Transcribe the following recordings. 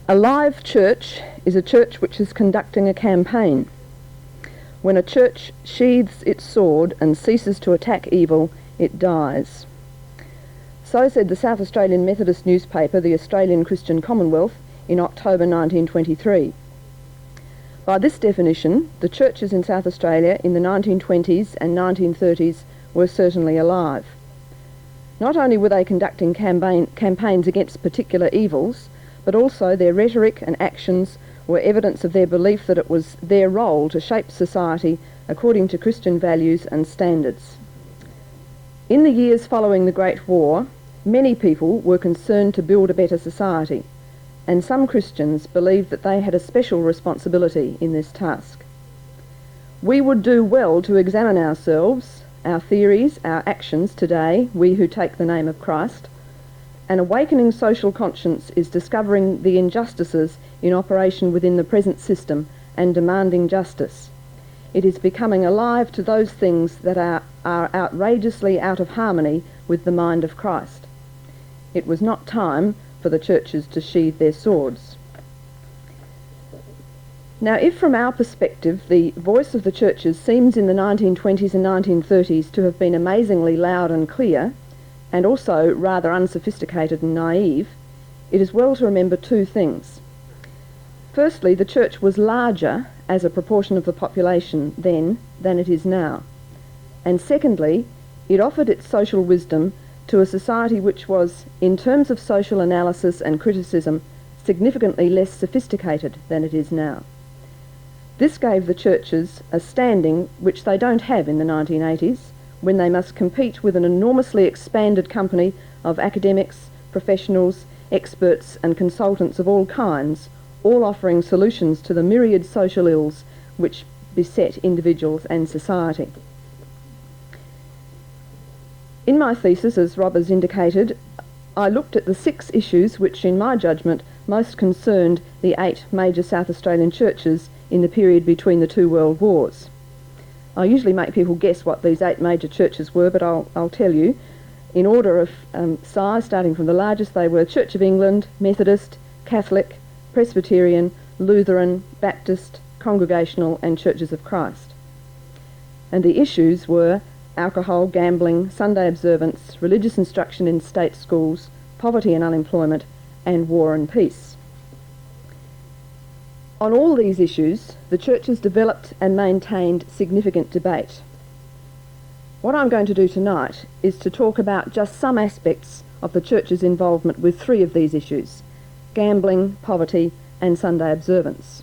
A live church is a church which is conducting a campaign. When a church sheathes its sword and ceases to attack evil, it dies. So said the South Australian Methodist newspaper, the Australian Christian Commonwealth, in October 1923. By this definition, the churches in South Australia in the 1920s and 1930s were certainly alive. Not only were they conducting campaigns against particular evils, but also their rhetoric and actions were evidence of their belief that it was their role to shape society according to Christian values and standards. In the years following the Great War, many people were concerned to build a better society, and some Christians believed that they had a special responsibility in this task. We would do well to examine ourselves, our theories, our actions today, we who take the name of Christ. An awakening social conscience is discovering the injustices in operation within the present system and demanding justice. It is becoming alive to those things that are outrageously out of harmony with the mind of Christ. It was not time for the churches to sheathe their swords. Now, if from our perspective the voice of the churches seems in the 1920s and 1930s to have been amazingly loud and clear, and also rather unsophisticated and naive, it is well to remember two things. Firstly, the church was larger as a proportion of the population then than it is now. And secondly, it offered its social wisdom to a society which was, in terms of social analysis and criticism, significantly less sophisticated than it is now. This gave the churches a standing which they don't have in the 1980s, when they must compete with an enormously expanded company of academics, professionals, experts and consultants of all kinds, all offering solutions to the myriad social ills which beset individuals and society. In my thesis, as Rob has indicated, I looked at the 6 issues which, in my judgment, most concerned the 8 major South Australian churches in the period between the 2 world wars. I usually make people guess what these 8 major churches were, but I'll tell you. In order of size, starting from the largest, they were Church of England, Methodist, Catholic, Presbyterian, Lutheran, Baptist, Congregational and Churches of Christ. And the issues were alcohol, gambling, Sunday observance, religious instruction in state schools, poverty and unemployment, and war and peace. On all these issues, the churches developed and maintained significant debate. What I'm going to do tonight is to talk about just some aspects of the church's involvement with 3 of these issues: gambling, poverty, and Sunday observance.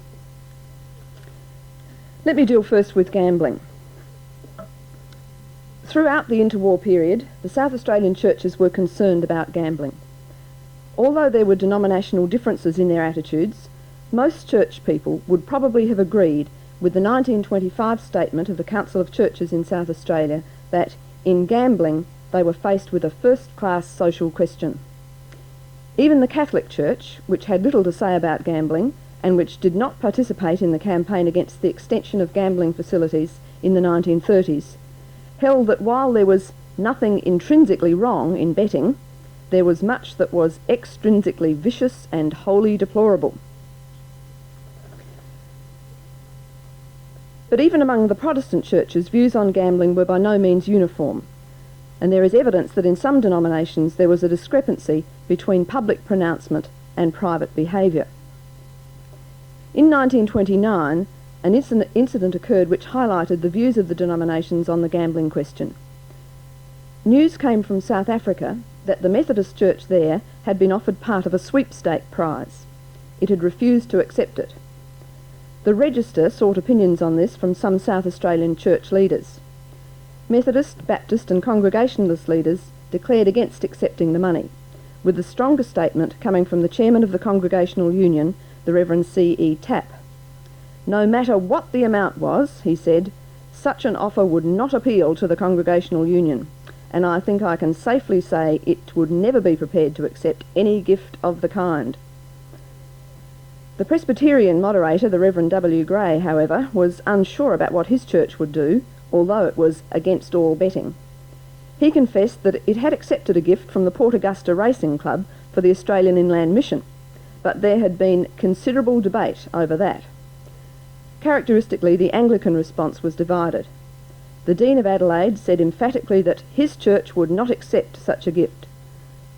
Let me deal first with gambling. Throughout the interwar period, the South Australian churches were concerned about gambling. Although there were denominational differences in their attitudes, most church people would probably have agreed with the 1925 statement of the Council of Churches in South Australia that, in gambling, they were faced with a first-class social question. Even the Catholic Church, which had little to say about gambling and which did not participate in the campaign against the extension of gambling facilities in the 1930s, held that while there was nothing intrinsically wrong in betting, there was much that was extrinsically vicious and wholly deplorable. But even among the Protestant churches, views on gambling were by no means uniform, and there is evidence that in some denominations there was a discrepancy between public pronouncement and private behaviour. In 1929, an incident occurred which highlighted the views of the denominations on the gambling question. News came from South Africa that the Methodist Church there had been offered part of a sweepstake prize. It had refused to accept it. The Register sought opinions on this from some South Australian church leaders. Methodist, Baptist and Congregationalist leaders declared against accepting the money, with the strongest statement coming from the chairman of the Congregational Union, the Reverend C.E. Tapp. No matter what the amount was, he said, such an offer would not appeal to the Congregational Union, and I think I can safely say it would never be prepared to accept any gift of the kind. The Presbyterian moderator, the Reverend W. Gray, however, was unsure about what his church would do, although it was against all betting. He confessed that it had accepted a gift from the Port Augusta Racing Club for the Australian Inland Mission, but there had been considerable debate over that. Characteristically, the Anglican response was divided. The Dean of Adelaide said emphatically that his church would not accept such a gift,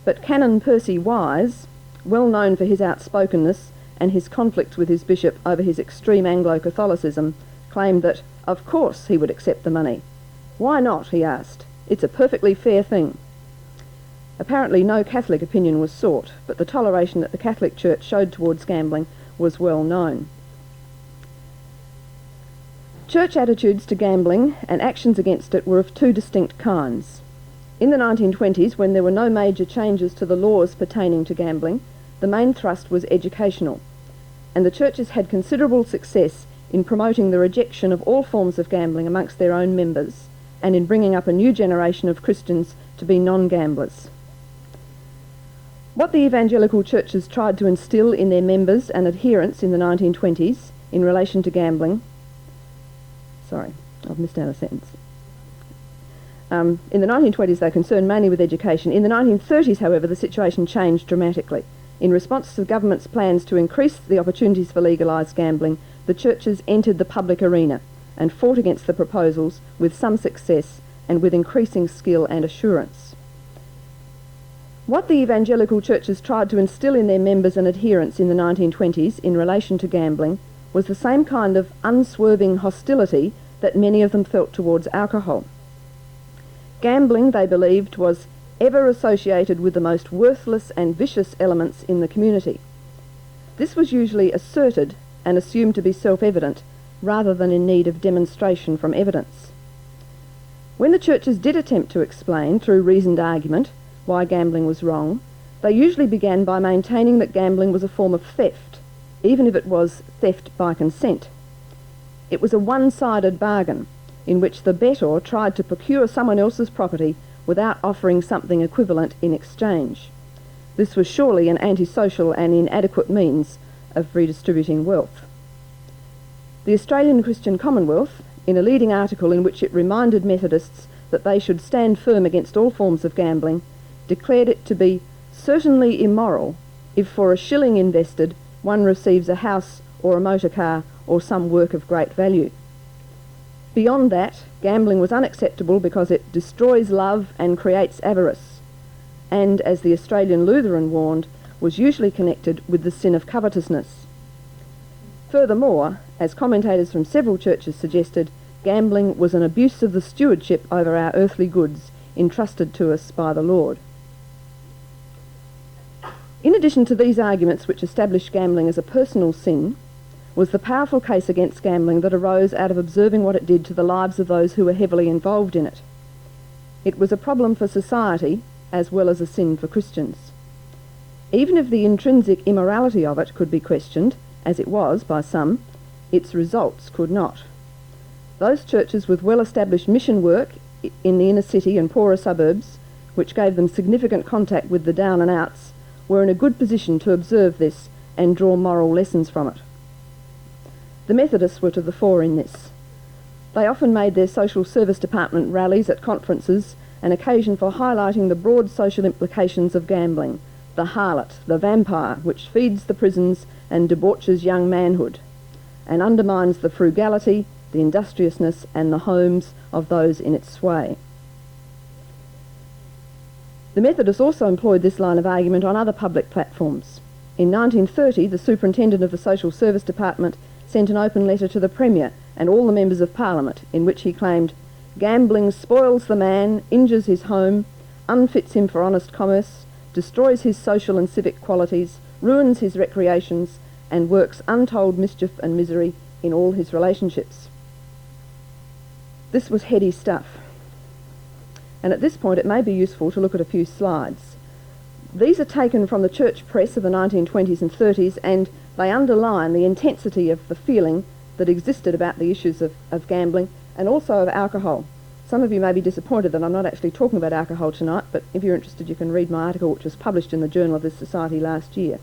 but Canon Percy Wise, well known for his outspokenness and his conflicts with his bishop over his extreme Anglo-Catholicism, claimed that, of course, he would accept the money. Why not, he asked. It's a perfectly fair thing. Apparently no Catholic opinion was sought, but the toleration that the Catholic Church showed towards gambling was well known. Church attitudes to gambling and actions against it were of two distinct kinds. In the 1920s, when there were no major changes to the laws pertaining to gambling, the main thrust was educational, and the churches had considerable success in promoting the rejection of all forms of gambling amongst their own members and in bringing up a new generation of Christians to be non-gamblers. What the evangelical churches tried to instill in their members and adherents in the 1920s in relation to gambling... Sorry, I've missed out a sentence. In the 1920s they concerned mainly with education. In the 1930s, however, the situation changed dramatically. In response to the government's plans to increase the opportunities for legalised gambling, the churches entered the public arena and fought against the proposals with some success and with increasing skill and assurance. What the evangelical churches tried to instill in their members and adherents in the 1920s in relation to gambling was the same kind of unswerving hostility that many of them felt towards alcohol. Gambling, they believed, was ever associated with the most worthless and vicious elements in the community. This was usually asserted and assumed to be self-evident, rather than in need of demonstration from evidence. When the churches did attempt to explain, through reasoned argument, why gambling was wrong, they usually began by maintaining that gambling was a form of theft, even if it was theft by consent. It was a one-sided bargain, in which the bettor tried to procure someone else's property without offering something equivalent in exchange. This was surely an antisocial and inadequate means of redistributing wealth. The Australian Christian Commonwealth, in a leading article in which it reminded Methodists that they should stand firm against all forms of gambling, declared it to be certainly immoral if for a shilling invested one receives a house or a motor car or some work of great value. Beyond that, gambling was unacceptable because it destroys love and creates avarice, and, as the Australian Lutheran warned, was usually connected with the sin of covetousness. Furthermore, as commentators from several churches suggested, gambling was an abuse of the stewardship over our earthly goods entrusted to us by the Lord. In addition to these arguments which established gambling as a personal sin, was the powerful case against gambling that arose out of observing what it did to the lives of those who were heavily involved in it. It was a problem for society as well as a sin for Christians. Even if the intrinsic immorality of it could be questioned, as it was by some, its results could not. Those churches with well-established mission work in the inner city and poorer suburbs, which gave them significant contact with the down and outs, were in a good position to observe this and draw moral lessons from it. The Methodists were to the fore in this. They often made their social service department rallies at conferences an occasion for highlighting the broad social implications of gambling, the harlot, the vampire, which feeds the prisons and debauches young manhood, and undermines the frugality, the industriousness and the homes of those in its sway. The Methodists also employed this line of argument on other public platforms. In 1930, the superintendent of the social service department sent an open letter to the Premier and all the members of Parliament in which he claimed, "Gambling spoils the man, injures his home, unfits him for honest commerce, destroys his social and civic qualities, ruins his recreations, and works untold mischief and misery in all his relationships." This was heady stuff. And at this point it may be useful to look at a few slides. These are taken from the church press of the 1920s and 30s, and they underline the intensity of the feeling that existed about the issues of gambling and also of alcohol. Some of you may be disappointed that I'm not actually talking about alcohol tonight, but if you're interested you can read my article which was published in the Journal of this Society last year.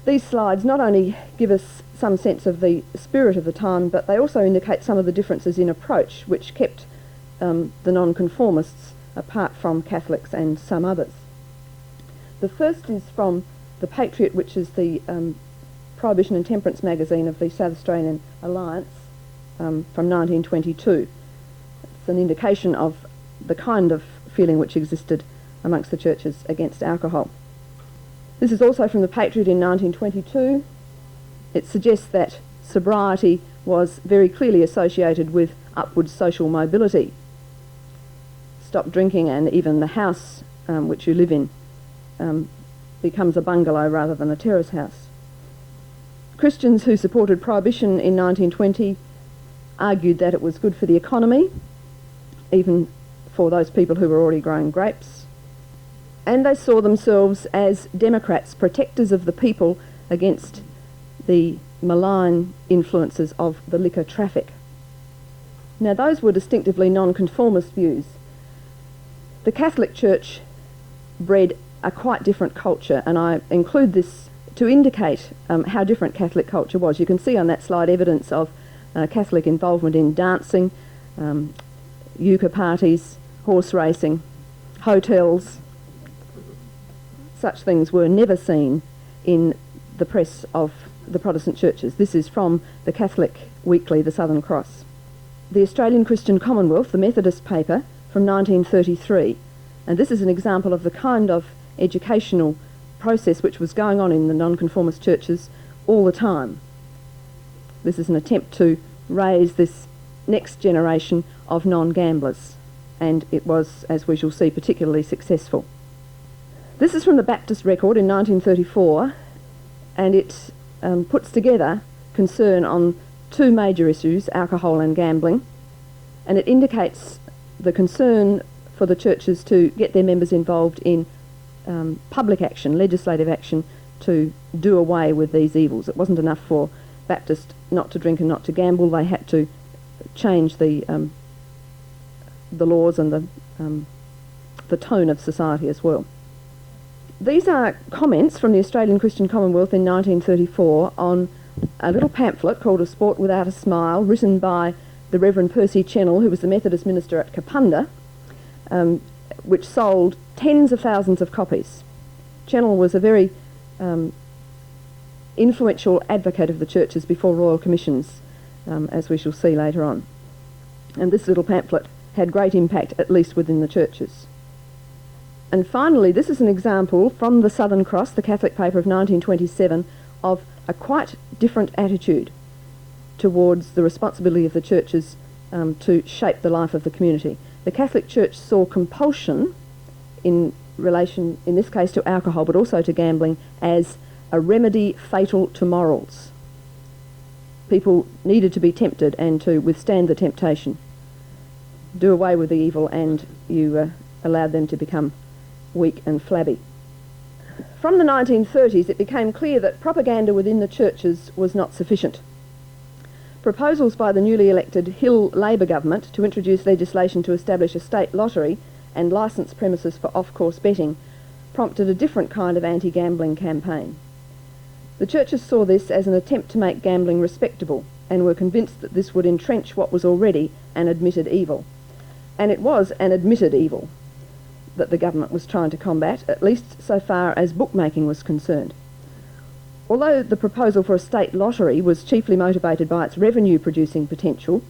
These slides not only give us some sense of the spirit of the time, but they also indicate some of the differences in approach which kept the nonconformists apart from Catholics and some others. The first is from the Patriot, which is the Prohibition and Temperance magazine of the South Australian Alliance from 1922. It's an indication of the kind of feeling which existed amongst the churches against alcohol. This is also from the Patriot in 1922. It suggests that sobriety was very clearly associated with upward social mobility. Stop drinking and even the house which you live in becomes a bungalow rather than a terrace house. Christians who supported prohibition in 1920 argued that it was good for the economy, even for those people who were already growing grapes. And they saw themselves as Democrats, protectors of the people against the malign influences of the liquor traffic. Now, those were distinctively nonconformist views. The Catholic Church bred a quite different culture, and I include this to indicate how different Catholic culture was. You can see on that slide evidence of Catholic involvement in dancing, euchre parties, horse racing, hotels. Such things were never seen in the press of the Protestant churches. This is from the Catholic weekly, The Southern Cross. The Australian Christian Commonwealth, the Methodist paper from 1933, and this is an example of the kind of educational process which was going on in the nonconformist churches all the time. This is an attempt to raise this next generation of non-gamblers, and it was, as we shall see, particularly successful. This is from the Baptist Record in 1934, and it puts together concern on two major issues, alcohol and gambling, and it indicates the concern for the churches to get their members involved in public action, legislative action, to do away with these evils. It wasn't enough for Baptists not to drink and not to gamble. They had to change the laws and the tone of society as well. These are comments from the Australian Christian Commonwealth in 1934 on a little pamphlet called A Sport Without a Smile, written by the Reverend Percy Chennell, who was the Methodist minister at Kapunda, which sold tens of thousands of copies. Chennell was a very influential advocate of the churches before royal commissions, as we shall see later on. And this little pamphlet had great impact, at least within the churches. And finally, this is an example from the Southern Cross, the Catholic paper of 1927, of a quite different attitude towards the responsibility of the churches to shape the life of the community. The Catholic Church saw compulsion in relation, in this case, to alcohol, but also to gambling, as a remedy fatal to morals. People needed to be tempted and to withstand the temptation. Do away with the evil and you allowed them to become weak and flabby. From the 1930s, it became clear that propaganda within the churches was not sufficient. Proposals by the newly elected Hill Labor government to introduce legislation to establish a state lottery and licence premises for off-course betting prompted a different kind of anti-gambling campaign. The churches saw this as an attempt to make gambling respectable and were convinced that this would entrench what was already an admitted evil. And it was an admitted evil that the government was trying to combat, at least so far as bookmaking was concerned. Although the proposal for a state lottery was chiefly motivated by its revenue-producing potential,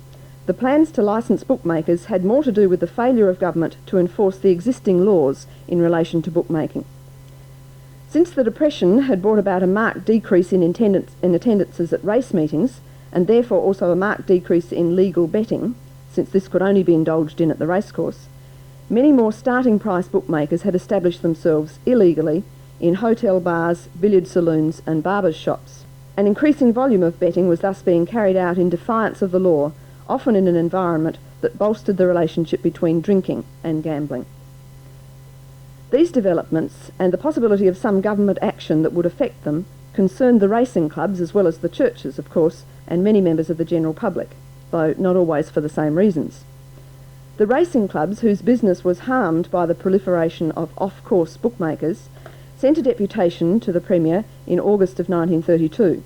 the plans to licence bookmakers had more to do with the failure of government to enforce the existing laws in relation to bookmaking. Since the Depression had brought about a marked decrease in attendances at race meetings, and therefore also a marked decrease in legal betting, since this could only be indulged in at the racecourse, many more starting price bookmakers had established themselves illegally in hotel bars, billiard saloons and barbers' shops. An increasing volume of betting was thus being carried out in defiance of the law, often in an environment that bolstered the relationship between drinking and gambling. These developments, and the possibility of some government action that would affect them, concerned the racing clubs as well as the churches, of course, and many members of the general public, though not always for the same reasons. The racing clubs, whose business was harmed by the proliferation of off-course bookmakers, sent a deputation to the Premier in August of 1932.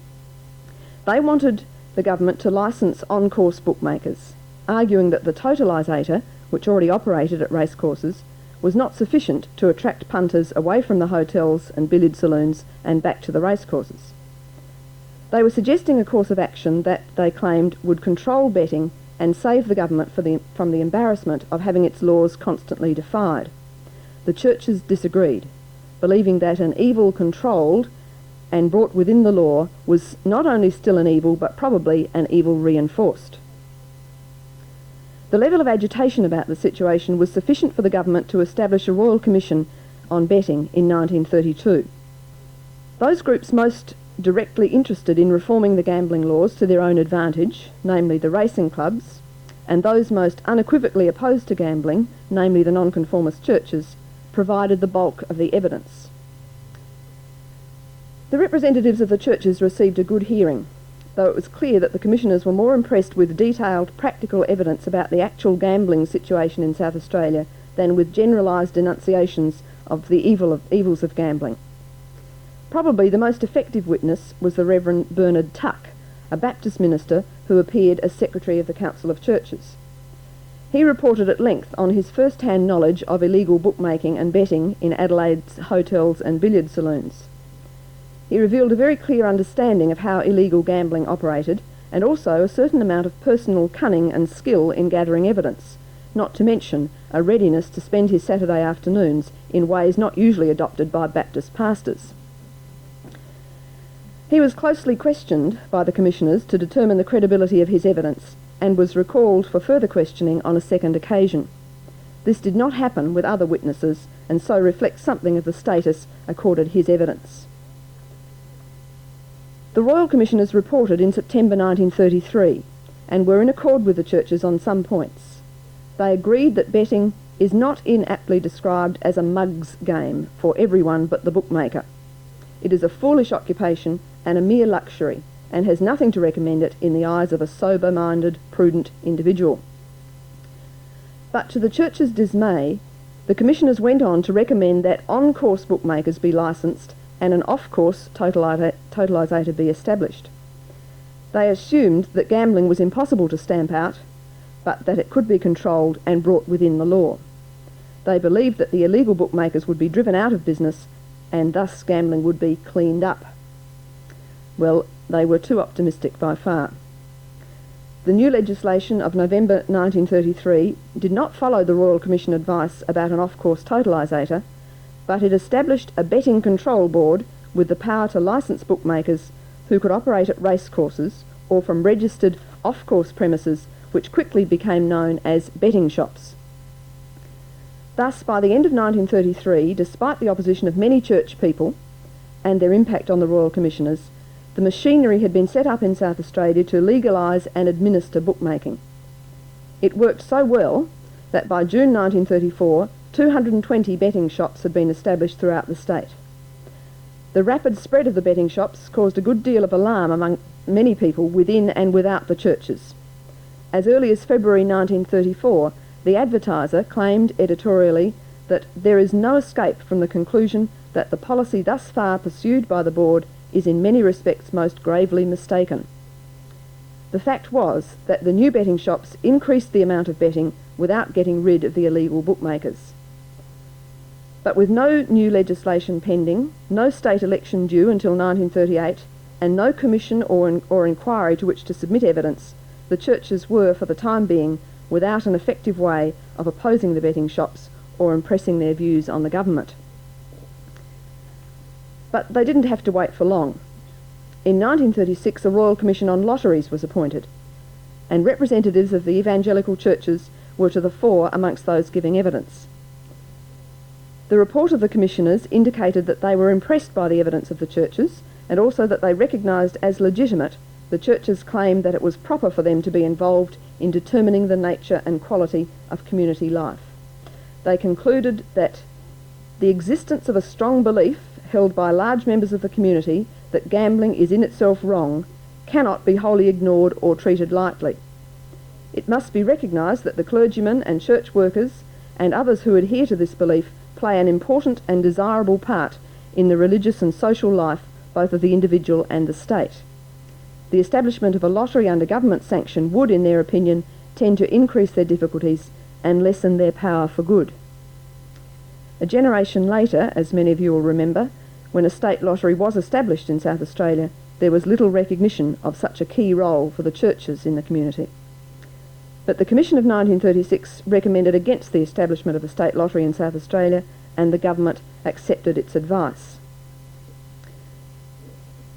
They wanted the government to licence on-course bookmakers, arguing that the totalisator, which already operated at racecourses, was not sufficient to attract punters away from the hotels and billiard saloons and back to the racecourses. They were suggesting a course of action that they claimed would control betting and save the government from the embarrassment of having its laws constantly defied. The churches disagreed, believing that an evil controlled and brought within the law was not only still an evil, but probably an evil reinforced. The level of agitation about the situation was sufficient for the government to establish a Royal Commission on betting in 1932. Those groups most directly interested in reforming the gambling laws to their own advantage, namely the racing clubs, and those most unequivocally opposed to gambling, namely the nonconformist churches, provided the bulk of the evidence. The representatives of the churches received a good hearing, though it was clear that the commissioners were more impressed with detailed practical evidence about the actual gambling situation in South Australia than with generalised denunciations of the evils of gambling. Probably the most effective witness was the Reverend Bernard Tuck, a Baptist minister who appeared as Secretary of the Council of Churches. He reported at length on his first-hand knowledge of illegal bookmaking and betting in Adelaide's hotels and billiard saloons. He revealed a very clear understanding of how illegal gambling operated, and also a certain amount of personal cunning and skill in gathering evidence, not to mention a readiness to spend his Saturday afternoons in ways not usually adopted by Baptist pastors. He was closely questioned by the commissioners to determine the credibility of his evidence, and was recalled for further questioning on a second occasion. This did not happen with other witnesses, and so reflects something of the status accorded his evidence. The Royal Commissioners reported in September 1933 and were in accord with the churches on some points. They agreed that betting is not inaptly described as a mug's game for everyone but the bookmaker. It is a foolish occupation and a mere luxury, and has nothing to recommend it in the eyes of a sober-minded, prudent individual. But to the church's dismay, the commissioners went on to recommend that on-course bookmakers be licensed and an off-course totalisator be established. They assumed that gambling was impossible to stamp out, but that it could be controlled and brought within the law. They believed that the illegal bookmakers would be driven out of business, and thus gambling would be cleaned up. Well, they were too optimistic by far. The new legislation of November 1933 did not follow the Royal Commission advice about an off-course totalisator, but it established a betting control board with the power to licence bookmakers who could operate at racecourses or from registered off-course premises, which quickly became known as betting shops. Thus, by the end of 1933, despite the opposition of many church people and their impact on the Royal Commissioners, the machinery had been set up in South Australia to legalise and administer bookmaking. It worked so well that by June 1934, 220 betting shops had been established throughout the state. The rapid spread of the betting shops caused a good deal of alarm among many people within and without the churches. As early as February 1934, the Advertiser claimed editorially that there is no escape from the conclusion that the policy thus far pursued by the board is in many respects most gravely mistaken. The fact was that the new betting shops increased the amount of betting without getting rid of the illegal bookmakers. But with no new legislation pending, no state election due until 1938, and no commission or inquiry to which to submit evidence, the churches were, for the time being, without an effective way of opposing the betting shops or impressing their views on the government. But they didn't have to wait for long. In 1936, a Royal Commission on Lotteries was appointed, and representatives of the evangelical churches were to the fore amongst those giving evidence. The report of the commissioners indicated that they were impressed by the evidence of the churches, and also that they recognised as legitimate the churches' claim that it was proper for them to be involved in determining the nature and quality of community life. They concluded that the existence of a strong belief held by large members of the community that gambling is in itself wrong cannot be wholly ignored or treated lightly. It must be recognised that the clergymen and church workers and others who adhere to this belief play an important and desirable part in the religious and social life both of the individual and the state. The establishment of a lottery under government sanction would, in their opinion, tend to increase their difficulties and lessen their power for good. A generation later, as many of you will remember, when a state lottery was established in South Australia, there was little recognition of such a key role for the churches in the community. But the Commission of 1936 recommended against the establishment of a state lottery in South Australia, and the government accepted its advice.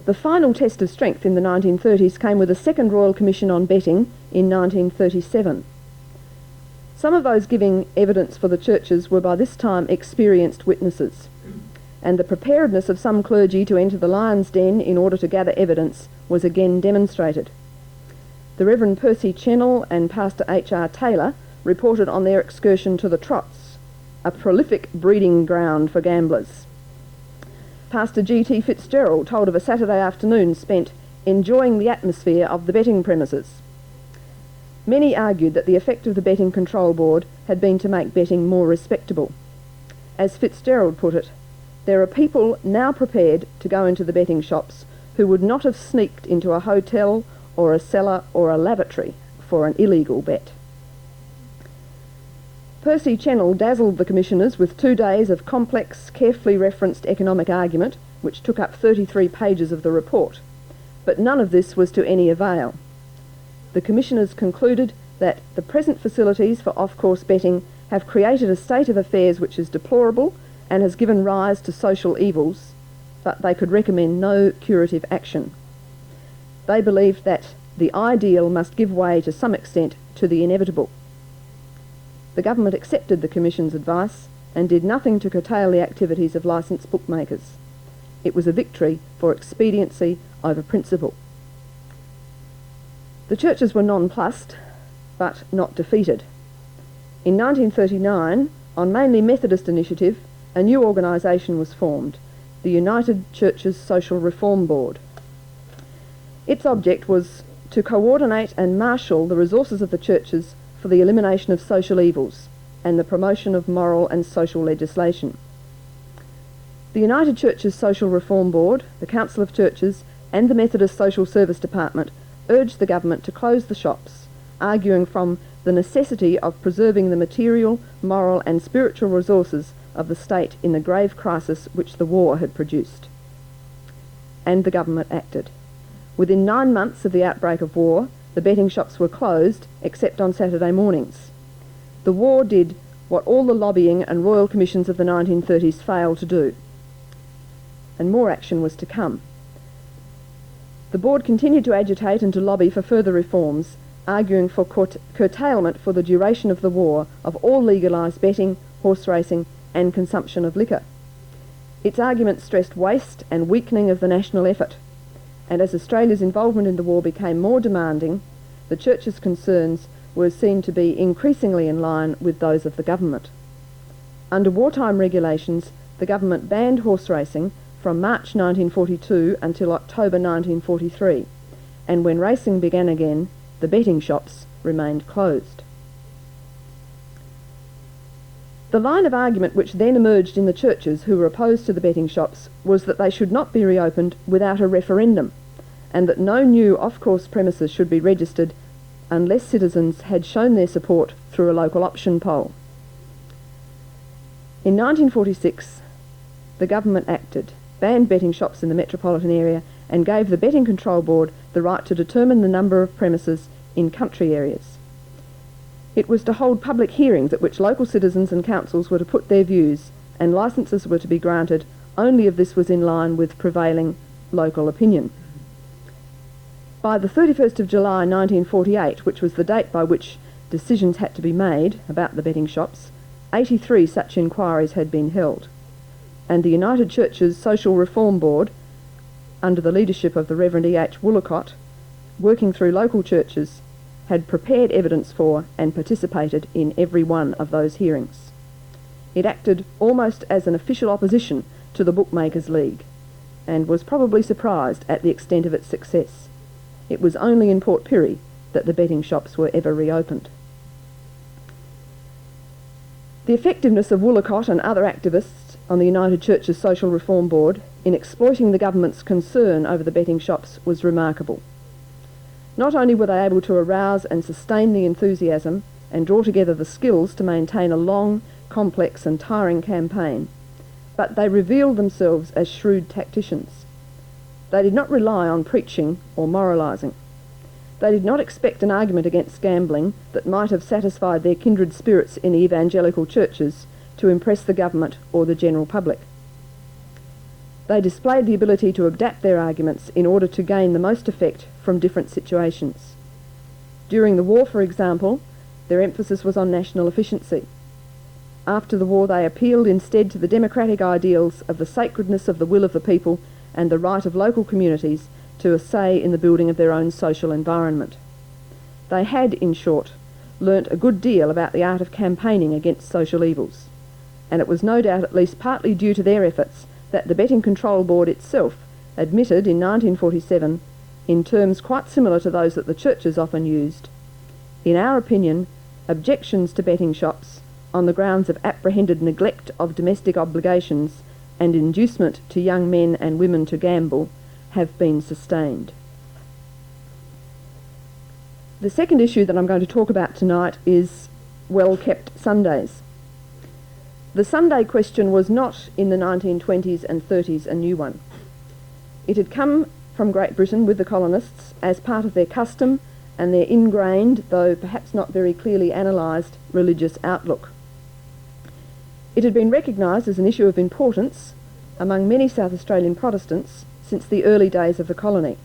The final test of strength in the 1930s came with a second Royal Commission on betting in 1937. Some of those giving evidence for the churches were by this time experienced witnesses, and the preparedness of some clergy to enter the lion's den in order to gather evidence was again demonstrated. The Reverend Percy Chennell and Pastor H.R. Taylor reported on their excursion to the Trots, a prolific breeding ground for gamblers. Pastor G.T. Fitzgerald told of a Saturday afternoon spent enjoying the atmosphere of the betting premises. Many argued that the effect of the Betting Control Board had been to make betting more respectable. As Fitzgerald put it, there are people now prepared to go into the betting shops who would not have sneaked into a hotel or a cellar or a lavatory for an illegal bet. Percy Chennell dazzled the commissioners with 2 days of complex, carefully referenced economic argument, which took up 33 pages of the report, but none of this was to any avail. The commissioners concluded that the present facilities for off-course betting have created a state of affairs which is deplorable and has given rise to social evils, but they could recommend no curative action. They believed that the ideal must give way to some extent to the inevitable. The government accepted the Commission's advice and did nothing to curtail the activities of licensed bookmakers. It was a victory for expediency over principle. The churches were nonplussed, but not defeated. In 1939, on mainly Methodist initiative, a new organisation was formed, the United Churches Social Reform Board. Its object was to coordinate and marshal the resources of the churches for the elimination of social evils and the promotion of moral and social legislation. The United Churches Social Reform Board, the Council of Churches and the Methodist Social Service Department urged the government to close the shops, arguing from the necessity of preserving the material, moral and spiritual resources of the state in the grave crisis which the war had produced. And the government acted. Within 9 months of the outbreak of war, the betting shops were closed, except on Saturday mornings. The war did what all the lobbying and royal commissions of the 1930s failed to do. And more action was to come. The board continued to agitate and to lobby for further reforms, arguing for curtailment for the duration of the war of all legalised betting, horse racing and consumption of liquor. Its arguments stressed waste and weakening of the national effort, and as Australia's involvement in the war became more demanding, the Church's concerns were seen to be increasingly in line with those of the government. Under wartime regulations, the government banned horse racing from March 1942 until October 1943, and when racing began again, the betting shops remained closed. The line of argument which then emerged in the churches who were opposed to the betting shops was that they should not be reopened without a referendum, and that no new off-course premises should be registered unless citizens had shown their support through a local option poll. In 1946, the government acted, banned betting shops in the metropolitan area and gave the Betting Control Board the right to determine the number of premises in country areas. It was to hold public hearings at which local citizens and councils were to put their views, and licences were to be granted only if this was in line with prevailing local opinion. By the 31st of July 1948, which was the date by which decisions had to be made about the betting shops, 83 such inquiries had been held, and the United Churches Social Reform Board, under the leadership of the Reverend E.H. Woolacott, working through local churches, had prepared evidence for and participated in every one of those hearings. It acted almost as an official opposition to the Bookmakers' League, and was probably surprised at the extent of its success. It was only in Port Pirie that the betting shops were ever reopened. The effectiveness of Woolacott and other activists on the United Churches Social Reform Board in exploiting the government's concern over the betting shops was remarkable. Not only were they able to arouse and sustain the enthusiasm and draw together the skills to maintain a long, complex and tiring campaign, but they revealed themselves as shrewd tacticians. They did not rely on preaching or moralising. They did not expect an argument against gambling that might have satisfied their kindred spirits in evangelical churches to impress the government or the general public. They displayed the ability to adapt their arguments in order to gain the most effect from different situations. During the war, for example, their emphasis was on national efficiency. After the war, they appealed instead to the democratic ideals of the sacredness of the will of the people and the right of local communities to a say in the building of their own social environment. They had, in short, learnt a good deal about the art of campaigning against social evils, and it was no doubt at least partly due to their efforts that the Betting Control Board itself admitted in 1947, in terms quite similar to those that the churches often used, in our opinion, objections to betting shops on the grounds of apprehended neglect of domestic obligations and inducement to young men and women to gamble have been sustained. The second issue that I'm going to talk about tonight is well-kept Sundays. The Sunday question was not in the 1920s and 30s a new one. It had come from Great Britain with the colonists as part of their custom and their ingrained, though perhaps not very clearly analysed, religious outlook. It had been recognised as an issue of importance among many South Australian Protestants since the early days of the colony.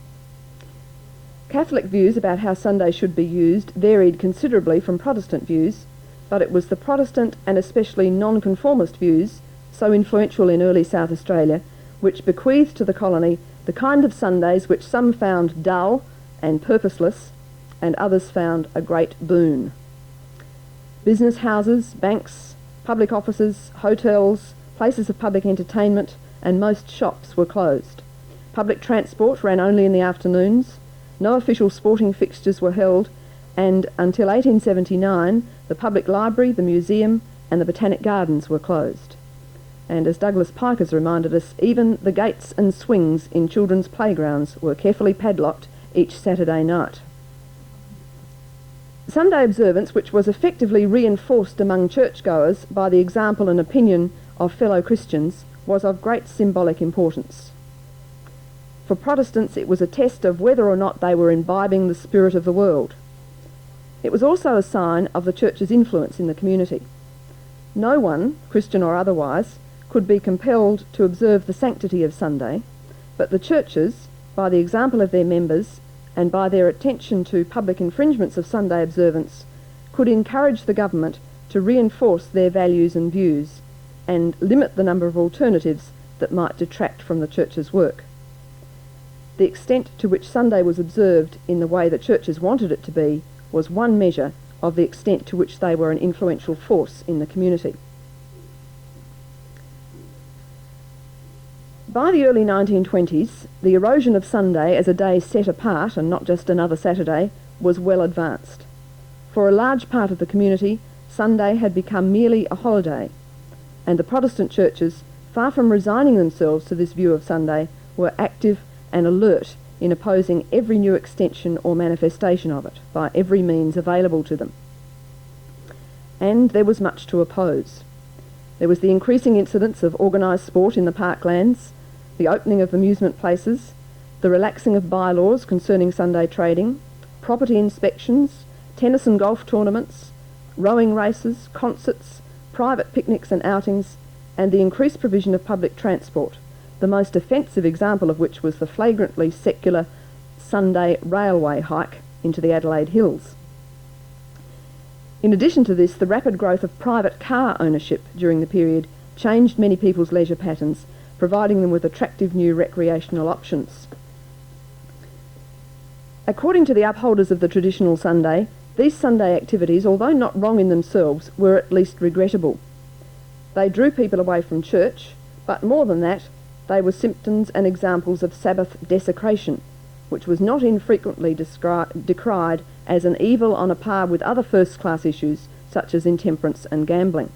Catholic views about how Sunday should be used varied considerably from Protestant views, but it was the Protestant and especially nonconformist views, so influential in early South Australia, which bequeathed to the colony the kind of Sundays which some found dull and purposeless and others found a great boon. Business houses, banks, public offices, hotels, places of public entertainment and most shops were closed. Public transport ran only in the afternoons, no official sporting fixtures were held, and until 1879 the public library, the museum and the botanic gardens were closed. And as Douglas Pike has reminded us, even the gates and swings in children's playgrounds were carefully padlocked each Saturday night. Sunday observance, which was effectively reinforced among churchgoers by the example and opinion of fellow Christians, was of great symbolic importance. For Protestants, it was a test of whether or not they were imbibing the spirit of the world. It was also a sign of the church's influence in the community. No one, Christian or otherwise, could be compelled to observe the sanctity of Sunday, but the churches, by the example of their members and by their attention to public infringements of Sunday observance, could encourage the government to reinforce their values and views and limit the number of alternatives that might detract from the church's work. The extent to which Sunday was observed in the way that churches wanted it to be was one measure of the extent to which they were an influential force in the community. By the early 1920s, the erosion of Sunday as a day set apart and not just another Saturday was well advanced. For a large part of the community, Sunday had become merely a holiday, and the Protestant churches, far from resigning themselves to this view of Sunday, were active and alert in opposing every new extension or manifestation of it by every means available to them. And there was much to oppose. There was the increasing incidence of organised sport in the parklands, the opening of amusement places, the relaxing of bylaws concerning Sunday trading, property inspections, tennis and golf tournaments, rowing races, concerts, private picnics and outings, and the increased provision of public transport, the most offensive example of which was the flagrantly secular Sunday railway hike into the Adelaide Hills. In addition to this, the rapid growth of private car ownership during the period changed many people's leisure patterns, providing them with attractive new recreational options. According to the upholders of the traditional Sunday, these Sunday activities, although not wrong in themselves, were at least regrettable. They drew people away from church, but more than that, they were symptoms and examples of Sabbath desecration, which was not infrequently decried as an evil on a par with other first-class issues such as intemperance and gambling.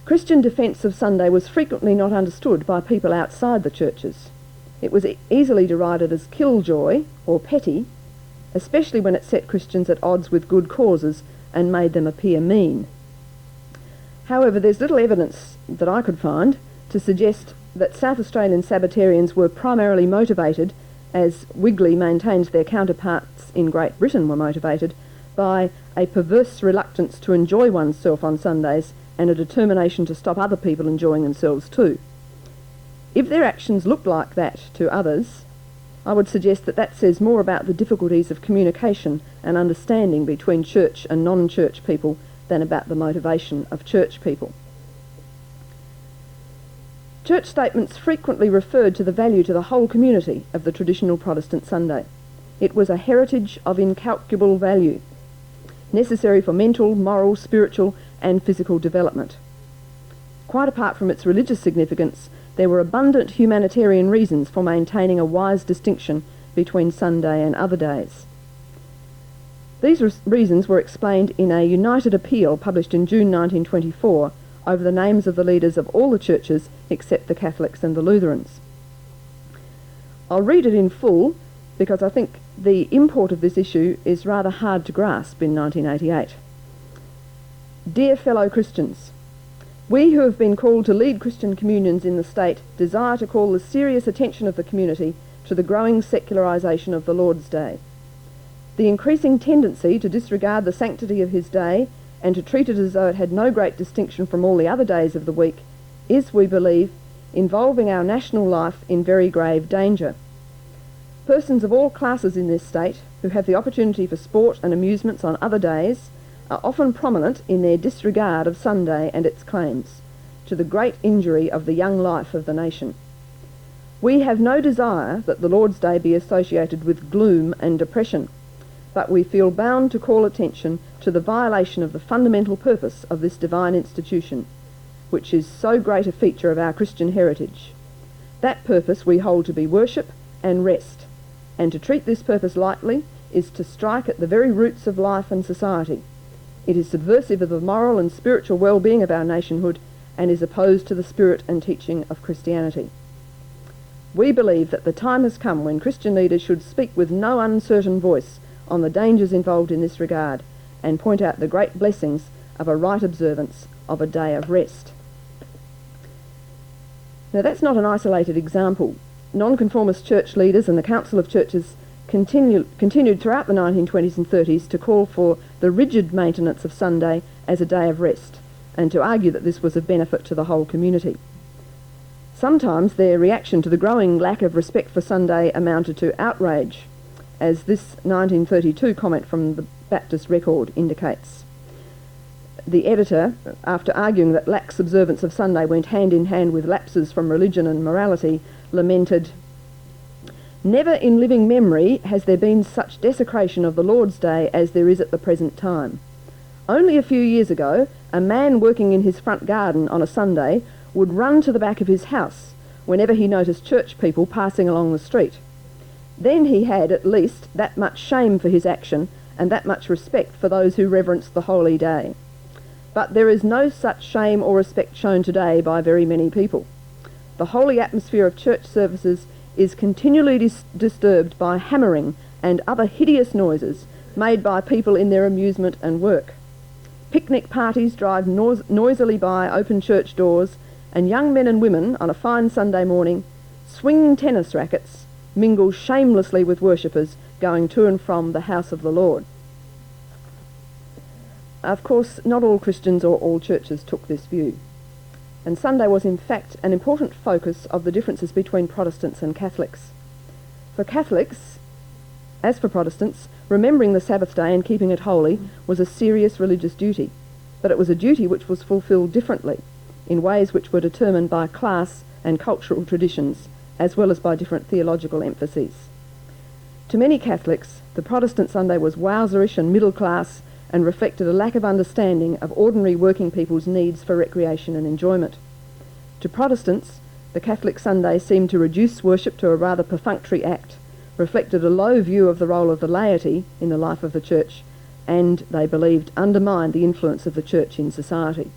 Christian defence of Sunday was frequently not understood by people outside the churches. It was easily derided as killjoy or petty, especially when it set Christians at odds with good causes and made them appear mean. However, there's little evidence that I could find to suggest that South Australian Sabbatarians were primarily motivated, as Wigley maintains their counterparts in Great Britain were motivated, by a perverse reluctance to enjoy oneself on Sundays and a determination to stop other people enjoying themselves too. If their actions looked like that to others, I would suggest that that says more about the difficulties of communication and understanding between church and non-church people than about the motivation of church people. Church statements frequently referred to the value to the whole community of the traditional Protestant Sunday. It was a heritage of incalculable value, necessary for mental, moral, spiritual and physical development. Quite apart from its religious significance, there were abundant humanitarian reasons for maintaining a wise distinction between Sunday and other days. These reasons were explained in a united appeal published in June 1924 over the names of the leaders of all the churches except the Catholics and the Lutherans. I'll read it in full because I think the import of this issue is rather hard to grasp in 1988. Dear fellow Christians, we who have been called to lead Christian communions in the state desire to call the serious attention of the community to the growing secularisation of the Lord's Day. The increasing tendency to disregard the sanctity of his day and to treat it as though it had no great distinction from all the other days of the week is, we believe, involving our national life in very grave danger. Persons of all classes in this state who have the opportunity for sport and amusements on other days are often prominent in their disregard of Sunday and its claims, to the great injury of the young life of the nation. We have no desire that the Lord's Day be associated with gloom and depression, but we feel bound to call attention to the violation of the fundamental purpose of this divine institution, which is so great a feature of our Christian heritage. That purpose we hold to be worship and rest, and to treat this purpose lightly is to strike at the very roots of life and society. It is subversive of the moral and spiritual well-being of our nationhood and is opposed to the spirit and teaching of Christianity. We believe that the time has come when Christian leaders should speak with no uncertain voice on the dangers involved in this regard and point out the great blessings of a right observance of a day of rest. Now, that's not an isolated example. Nonconformist church leaders and the Council of Churches continued throughout the 1920s and 30s to call for the rigid maintenance of Sunday as a day of rest and to argue that this was of benefit to the whole community. Sometimes their reaction to the growing lack of respect for Sunday amounted to outrage, as this 1932 comment from the Baptist Record indicates. The editor, after arguing that lax observance of Sunday went hand in hand with lapses from religion and morality, lamented, "Never in living memory has there been such desecration of the Lord's Day as there is at the present time. Only a few years ago, a man working in his front garden on a Sunday would run to the back of his house whenever he noticed church people passing along the street. Then he had at least that much shame for his action and that much respect for those who reverence the holy day. But there is no such shame or respect shown today by very many people. The holy atmosphere of church services is continually disturbed by hammering and other hideous noises made by people in their amusement and work. Picnic parties drive noisily by open church doors, and young men and women on a fine Sunday morning, swinging tennis rackets, mingle shamelessly with worshippers going to and from the house of the Lord." Of course, not all Christians or all churches took this view, and Sunday was in fact an important focus of the differences between Protestants and Catholics. For Catholics, as for Protestants, remembering the Sabbath day and keeping it holy was a serious religious duty, but it was a duty which was fulfilled differently, in ways which were determined by class and cultural traditions, as well as by different theological emphases. To many Catholics, the Protestant Sunday was wowserish and middle class and reflected a lack of understanding of ordinary working people's needs for recreation and enjoyment. To Protestants, the Catholic Sunday seemed to reduce worship to a rather perfunctory act, reflected a low view of the role of the laity in the life of the church, and, they believed, undermined the influence of the church in society.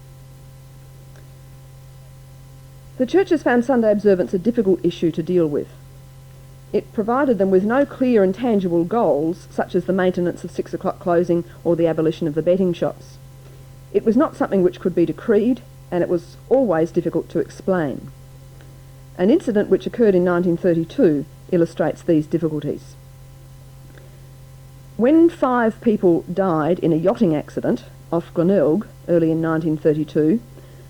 The churches found Sunday observance a difficult issue to deal with. It provided them with no clear and tangible goals, such as the maintenance of 6 o'clock closing or the abolition of the betting shops. It was not something which could be decreed, and it was always difficult to explain. An incident which occurred in 1932 illustrates these difficulties. When 5 people died in a yachting accident off Glenelg early in 1932,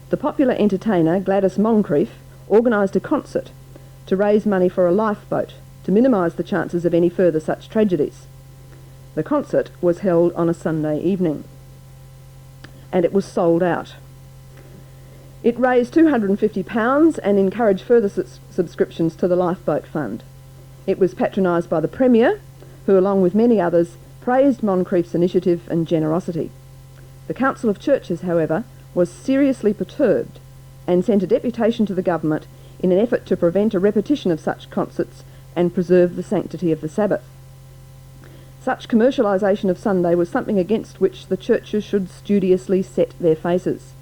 the popular entertainer Gladys Moncrieff organised a concert to raise money for a lifeboat to minimise the chances of any further such tragedies. The concert was held on a Sunday evening, and it was sold out. It raised £250 and encouraged further subscriptions to the lifeboat fund. It was patronised by the Premier, who, along with many others, praised Moncrieff's initiative and generosity. The Council of Churches, however, was seriously perturbed and sent a deputation to the government in an effort to prevent a repetition of such concerts and preserve the sanctity of the Sabbath. Such commercialisation of Sunday was something against which the churches should studiously set their faces.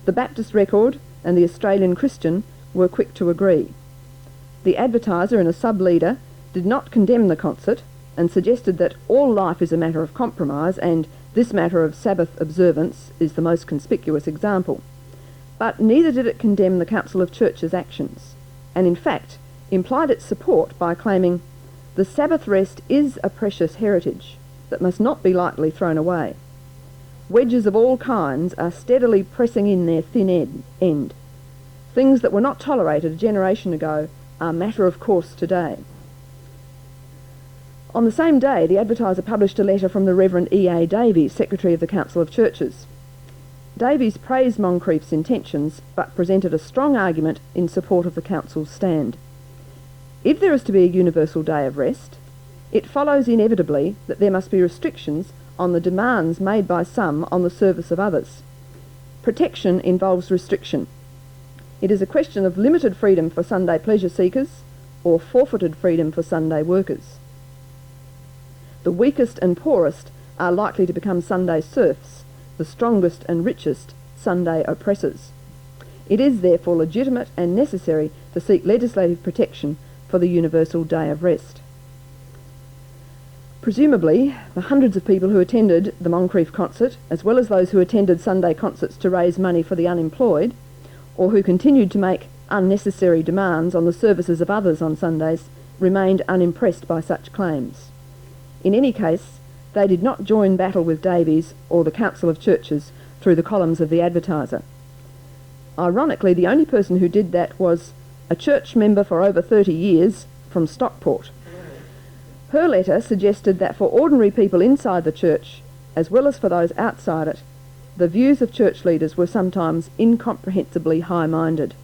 The Baptist Record and the Australian Christian were quick to agree. The Advertiser and a sub-leader did not condemn the concert and suggested that all life is a matter of compromise, and this matter of Sabbath observance is the most conspicuous example. But neither did it condemn the Council of Churches' actions, and in fact implied its support by claiming the Sabbath rest is a precious heritage that must not be lightly thrown away. Wedges of all kinds are steadily pressing in their thin end. Things that were not tolerated a generation ago are matter of course today. On the same day, the Advertiser published a letter from the Reverend E.A. Davies, Secretary of the Council of Churches. Davies praised Moncrieff's intentions, but presented a strong argument in support of the Council's stand. If there is to be a universal day of rest, it follows inevitably that there must be restrictions on the demands made by some on the service of others. Protection involves restriction. It is a question of limited freedom for Sunday pleasure seekers or forfeited freedom for Sunday workers. The weakest and poorest are likely to become Sunday serfs, the strongest and richest Sunday oppressors. It is therefore legitimate and necessary to seek legislative protection for the universal day of rest. Presumably, the hundreds of people who attended the Moncrieff concert, as well as those who attended Sunday concerts to raise money for the unemployed, or who continued to make unnecessary demands on the services of others on Sundays, remained unimpressed by such claims. In any case, they did not join battle with Davies or the Council of Churches through the columns of the Advertiser. Ironically, the only person who did that was a church member for over 30 years from Stockport. Her letter suggested that for ordinary people inside the church, as well as for those outside it, the views of church leaders were sometimes incomprehensibly high-minded.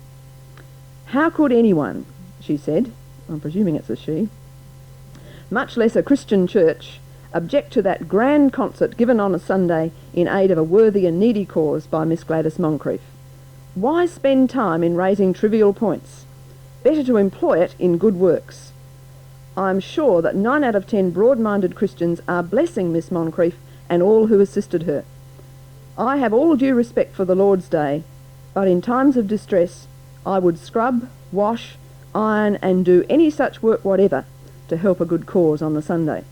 How could anyone, she said, I'm presuming it's a she, much less a Christian church, object to that grand concert given on a Sunday in aid of a worthy and needy cause by Miss Gladys Moncrieff? Why spend time in raising trivial points? Better to employ it in good works. I am sure that 9 out of 10 broad-minded Christians are blessing Miss Moncrieff and all who assisted her. I have all due respect for the Lord's Day, but in times of distress I would scrub, wash, iron and do any such work whatever to help a good cause on the Sunday.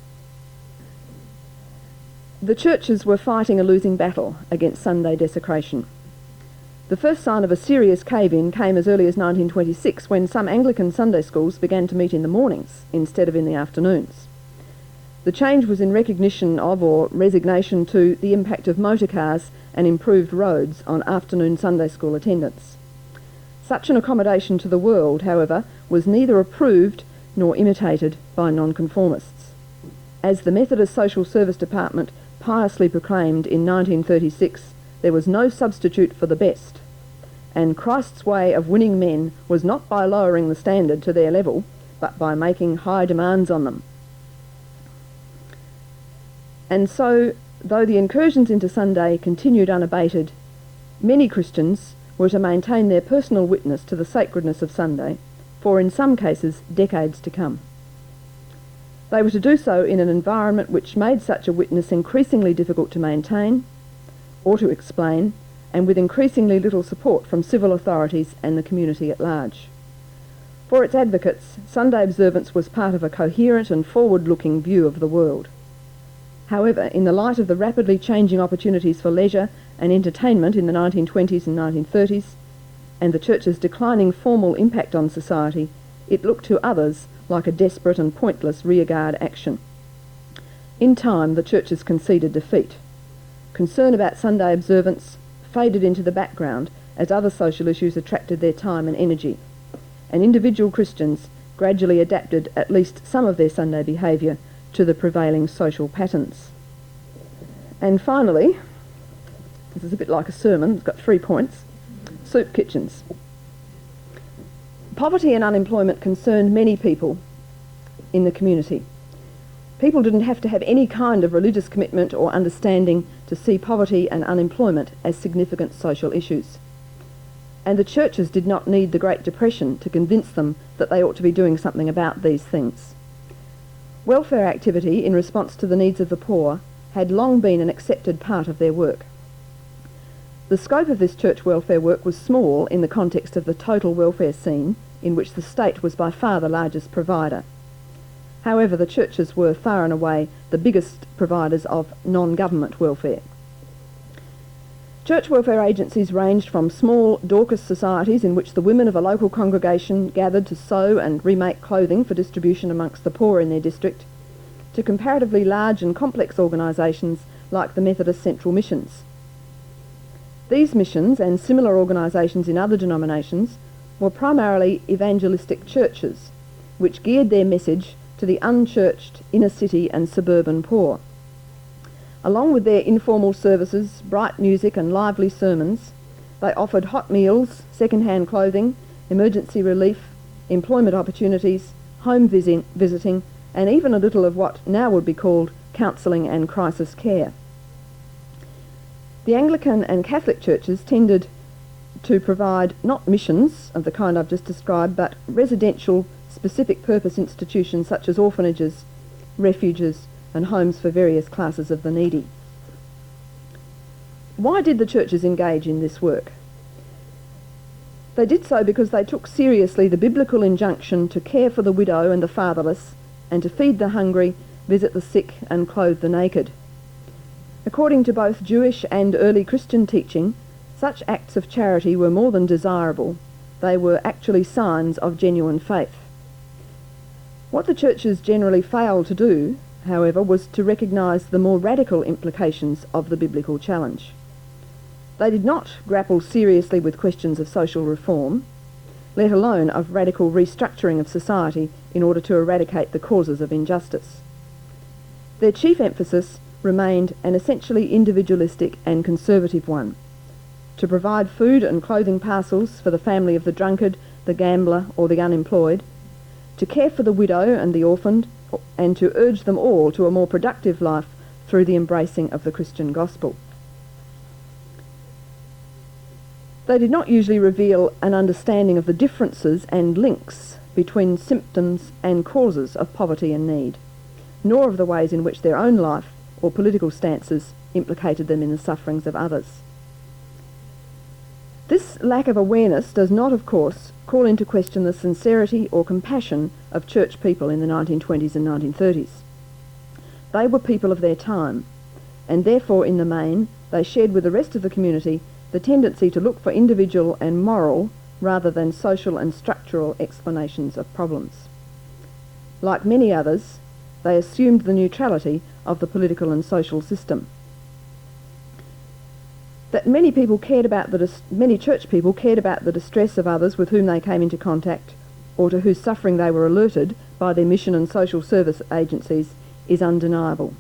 The churches were fighting a losing battle against Sunday desecration. The first sign of a serious cave-in came as early as 1926, when some Anglican Sunday schools began to meet in the mornings instead of in the afternoons. The change was in recognition of, or resignation to, the impact of motor cars and improved roads on afternoon Sunday school attendance. Such an accommodation to the world, however, was neither approved nor imitated by nonconformists. As the Methodist Social Service Department piously proclaimed in 1936, there was no substitute for the best, and Christ's way of winning men was not by lowering the standard to their level, but by making high demands on them. And so, though the incursions into Sunday continued unabated, many Christians were to maintain their personal witness to the sacredness of Sunday for, in some cases, decades to come. They were to do so in an environment which made such a witness increasingly difficult to maintain or to explain, and with increasingly little support from civil authorities and the community at large. For its advocates, Sunday observance was part of a coherent and forward-looking view of the world. However, in the light of the rapidly changing opportunities for leisure and entertainment in the 1920s and 1930s, and the church's declining formal impact on society, it looked to others like a desperate and pointless rearguard action. In time, the churches conceded defeat. Concern about Sunday observance faded into the background as other social issues attracted their time and energy, and individual Christians gradually adapted at least some of their Sunday behaviour to the prevailing social patterns. And finally, this is a bit like a sermon, it's got 3 points: soup kitchens. Poverty and unemployment concerned many people in the community. People didn't have to have any kind of religious commitment or understanding to see poverty and unemployment as significant social issues. And the churches did not need the Great Depression to convince them that they ought to be doing something about these things. Welfare activity in response to the needs of the poor had long been an accepted part of their work. The scope of this church welfare work was small in the context of the total welfare scene, in which the state was by far the largest provider. However, the churches were far and away the biggest providers of non-government welfare. Church welfare agencies ranged from small Dorcas societies in which the women of a local congregation gathered to sew and remake clothing for distribution amongst the poor in their district, to comparatively large and complex organisations like the Methodist Central Missions. These missions and similar organisations in other denominations were primarily evangelistic churches, which geared their message to the unchurched inner city and suburban poor. Along with their informal services, bright music and lively sermons, they offered hot meals, second-hand clothing, emergency relief, employment opportunities, home visiting, and even a little of what now would be called counselling and crisis care. The Anglican and Catholic churches tended to provide not missions of the kind I've just described, but residential specific purpose institutions such as orphanages, refuges, and homes for various classes of the needy. Why did the churches engage in this work? They did so because they took seriously the biblical injunction to care for the widow and the fatherless, and to feed the hungry, visit the sick, and clothe the naked. According to both Jewish and early Christian teaching, such acts of charity were more than desirable. They were actually signs of genuine faith. What the churches generally failed to do, however, was to recognise the more radical implications of the biblical challenge. They did not grapple seriously with questions of social reform, let alone of radical restructuring of society in order to eradicate the causes of injustice. Their chief emphasis remained an essentially individualistic and conservative one: to provide food and clothing parcels for the family of the drunkard, the gambler, or the unemployed, to care for the widow and the orphaned, and to urge them all to a more productive life through the embracing of the Christian gospel. They did not usually reveal an understanding of the differences and links between symptoms and causes of poverty and need, nor of the ways in which their own life or political stances implicated them in the sufferings of others. This lack of awareness does not, of course, call into question the sincerity or compassion of church people in the 1920s and 1930s. They were people of their time, and therefore, in the main, they shared with the rest of the community the tendency to look for individual and moral rather than social and structural explanations of problems. Like many others, they assumed the neutrality of the political and social system. That many church people cared about the distress of others with whom they came into contact, or to whose suffering they were alerted by their mission and social service agencies, is undeniable.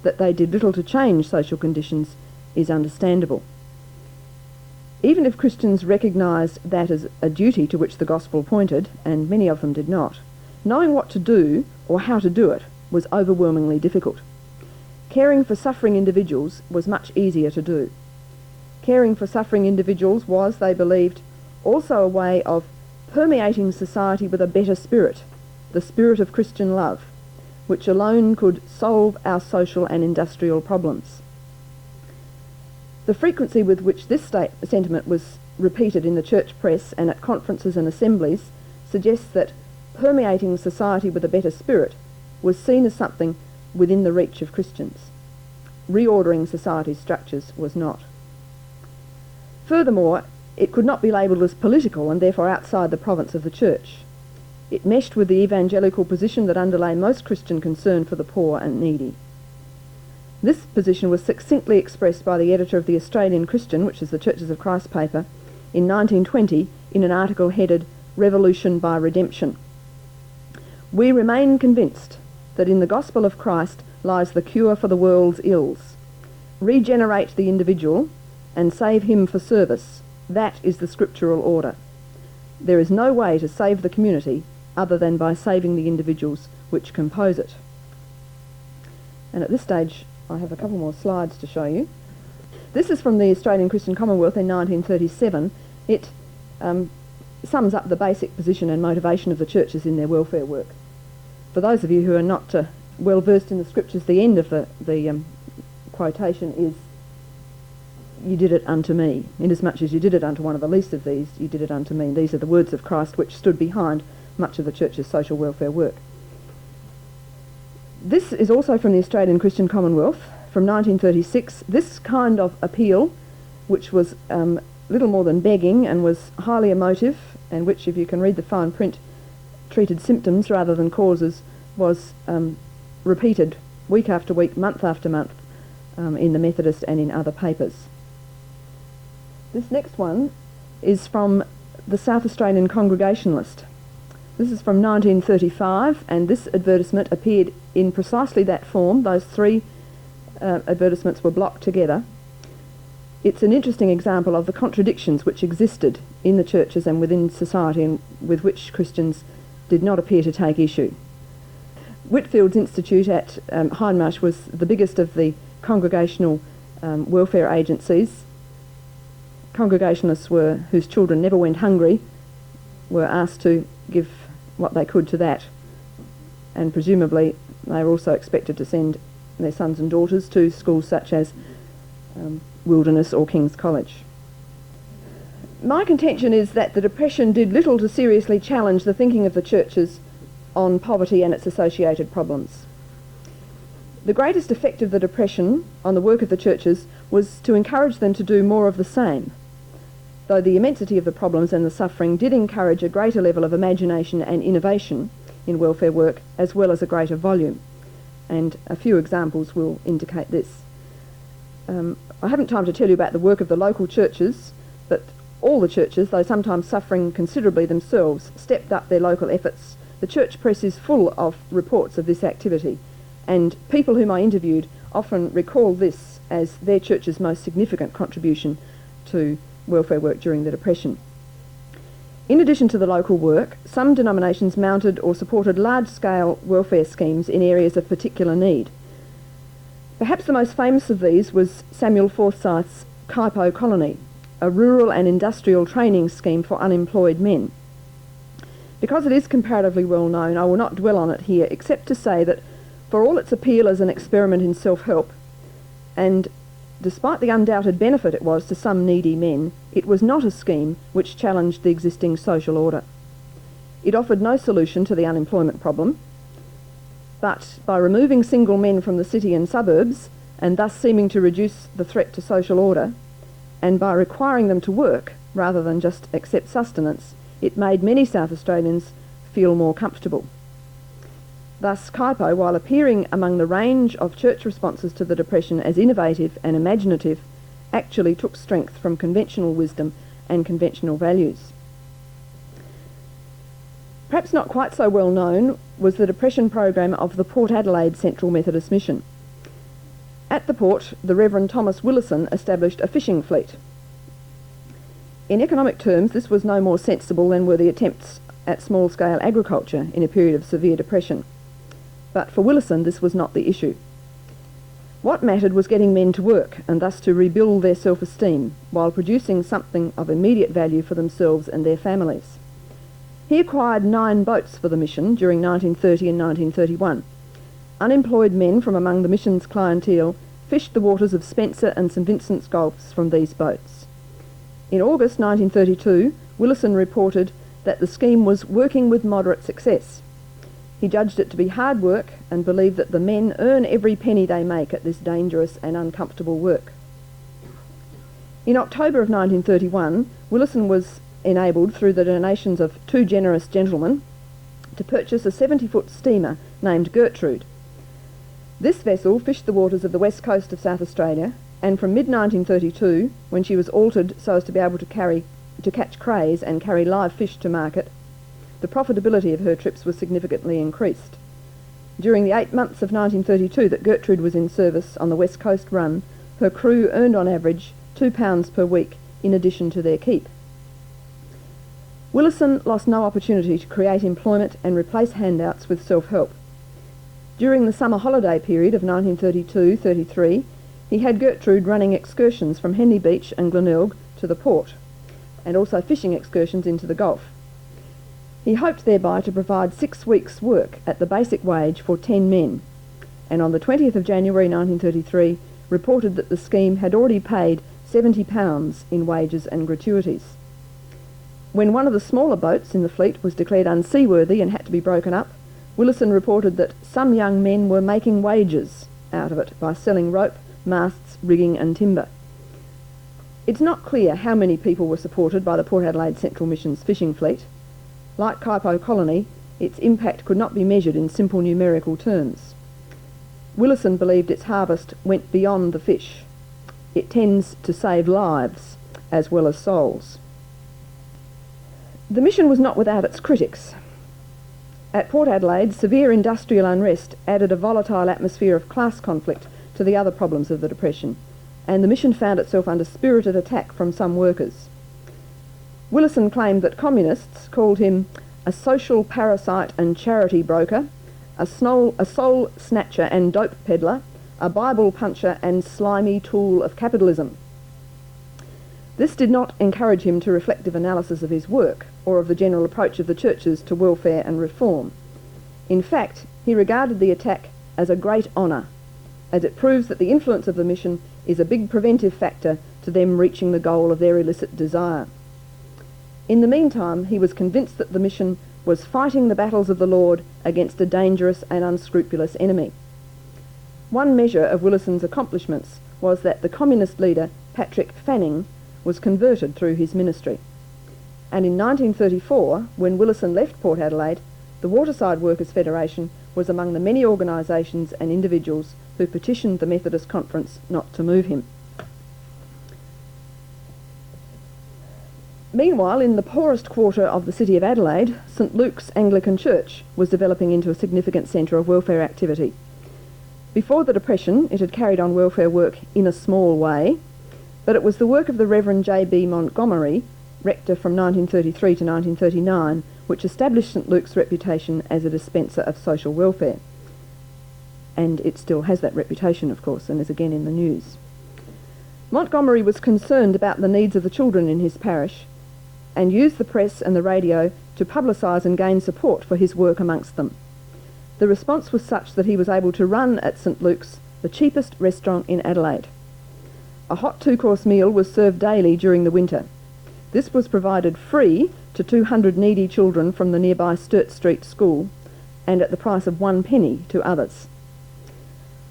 That they did little to change social conditions is understandable. Even if Christians recognised that as a duty to which the gospel pointed, and many of them did not, knowing what to do or how to do it was overwhelmingly difficult. Caring for suffering individuals was much easier to do. Caring for suffering individuals was, they believed, also a way of permeating society with a better spirit, the spirit of Christian love, which alone could solve our social and industrial problems. The frequency with which this sentiment was repeated in the church press and at conferences and assemblies suggests that permeating society with a better spirit was seen as something within the reach of Christians. Reordering society's structures was not. Furthermore, it could not be labelled as political and therefore outside the province of the Church. It meshed with the evangelical position that underlay most Christian concern for the poor and needy. This position was succinctly expressed by the editor of the Australian Christian, which is the Churches of Christ paper, in 1920 in an article headed "Revolution by Redemption." "We remain convinced that in the gospel of Christ lies the cure for the world's ills. Regenerate the individual and save him for service. That is the scriptural order. There is no way to save the community other than by saving the individuals which compose it." And at this stage I have a couple more slides to show you. This is from the Australian Christian Commonwealth in 1937. It sums up the basic position and motivation of the churches in their welfare work. For those of you who are not well versed in the scriptures, the end of the quotation is, "You did it unto me. Inasmuch as you did it unto one of the least of these, you did it unto me." These are the words of Christ which stood behind much of the church's social welfare work. This is also from the Australian Christian Commonwealth from 1936. This kind of appeal, which was little more than begging and was highly emotive, and which, if you can read the fine print, treated symptoms rather than causes, was repeated week after week, month after month, in the Methodist and in other papers. This next one is from the South Australian Congregationalist. This is from 1935, and this advertisement appeared in precisely that form. Those three advertisements were blocked together. It's an interesting example of the contradictions which existed in the churches and within society, and with which Christians did not appear to take issue. Whitfield's Institute at Hindmarsh was the biggest of the congregational welfare agencies. Congregationalists whose children never went hungry were asked to give what they could to that, and presumably they were also expected to send their sons and daughters to schools such as Wilderness or King's College. My contention is that the Depression did little to seriously challenge the thinking of the churches on poverty and its associated problems. The greatest effect of the Depression on the work of the churches was to encourage them to do more of the same, though the immensity of the problems and the suffering did encourage a greater level of imagination and innovation in welfare work, as well as a greater volume. And a few examples will indicate this. I haven't time to tell you about the work of the local churches, but all the churches, though sometimes suffering considerably themselves, stepped up their local efforts. The church press is full of reports of this activity, and people whom I interviewed often recall this as their church's most significant contribution to welfare work during the Depression. In addition to the local work, some denominations mounted or supported large-scale welfare schemes in areas of particular need. Perhaps the most famous of these was Samuel Forsyth's Kaipo Colony, a rural and industrial training scheme for unemployed men. Because it is comparatively well known, I will not dwell on it here, except to say that for all its appeal as an experiment in self-help, and despite the undoubted benefit it was to some needy men, it was not a scheme which challenged the existing social order. It offered no solution to the unemployment problem, but by removing single men from the city and suburbs, and thus seeming to reduce the threat to social order, and by requiring them to work rather than just accept sustenance, it made many South Australians feel more comfortable. Thus, Kaipo, while appearing among the range of church responses to the Depression as innovative and imaginative, actually took strength from conventional wisdom and conventional values. Perhaps not quite so well known was the Depression program of the Port Adelaide Central Methodist Mission. At the port, the Reverend Thomas Willison established a fishing fleet. In economic terms, this was no more sensible than were the attempts at small-scale agriculture in a period of severe depression. But for Willison, this was not the issue. What mattered was getting men to work, and thus to rebuild their self-esteem, while producing something of immediate value for themselves and their families. He acquired 9 boats for the mission during 1930 and 1931. Unemployed men from among the mission's clientele fished the waters of Spencer and St Vincent's Gulfs from these boats. In August 1932, Willison reported that the scheme was working with moderate success. He judged it to be hard work and believed that the men earn every penny they make at this dangerous and uncomfortable work. In October of 1931, Willison was enabled, through the donations of two generous gentlemen, to purchase a 70-foot steamer named Gertrude. This vessel fished the waters of the west coast of South Australia, and from mid-1932, when she was altered so as to be able to catch crays and carry live fish to market, the profitability of her trips was significantly increased. During the 8 months of 1932 that Gertrude was in service on the west coast run, her crew earned on average £2 per week in addition to their keep. Willison lost no opportunity to create employment and replace handouts with self-help. During the summer holiday period of 1932-33, he had Gertrude running excursions from Henley Beach and Glenelg to the port, and also fishing excursions into the Gulf. He hoped thereby to provide 6 weeks' work at the basic wage for 10 men, and on the 20th of January 1933 reported that the scheme had already paid £70 in wages and gratuities. When one of the smaller boats in the fleet was declared unseaworthy and had to be broken up, Willison reported that some young men were making wages out of it by selling rope, masts, rigging and timber. It's not clear how many people were supported by the Port Adelaide Central Mission's fishing fleet. Like Kaipo Colony, its impact could not be measured in simple numerical terms. Willison believed its harvest went beyond the fish. It tends to save lives as well as souls. The mission was not without its critics. At Port Adelaide, severe industrial unrest added a volatile atmosphere of class conflict to the other problems of the Depression, and the mission found itself under spirited attack from some workers. Willison claimed that communists called him a social parasite and charity broker, a soul snatcher and dope peddler, a Bible puncher and slimy tool of capitalism. This did not encourage him to reflective analysis of his work or of the general approach of the churches to welfare and reform. In fact, he regarded the attack as a great honour, as it proves that the influence of the mission is a big preventive factor to them reaching the goal of their illicit desire. In the meantime, he was convinced that the mission was fighting the battles of the Lord against a dangerous and unscrupulous enemy. One measure of Willison's accomplishments was that the communist leader, Patrick Fanning, was converted through his ministry. And in 1934, when Willison left Port Adelaide, the Waterside Workers' Federation was among the many organisations and individuals who petitioned the Methodist Conference not to move him. Meanwhile, in the poorest quarter of the city of Adelaide, St Luke's Anglican Church was developing into a significant centre of welfare activity. Before the Depression, it had carried on welfare work in a small way, but it was the work of the Reverend J.B. Montgomery, rector from 1933 to 1939, which established St Luke's reputation as a dispenser of social welfare. And it still has that reputation, of course, and is again in the news. Montgomery was concerned about the needs of the children in his parish and used the press and the radio to publicise and gain support for his work amongst them. The response was such that he was able to run at St Luke's the cheapest restaurant in Adelaide. A hot 2-course meal was served daily during the winter. This was provided free to 200 needy children from the nearby Sturt Street School, and at the price of 1 penny to others.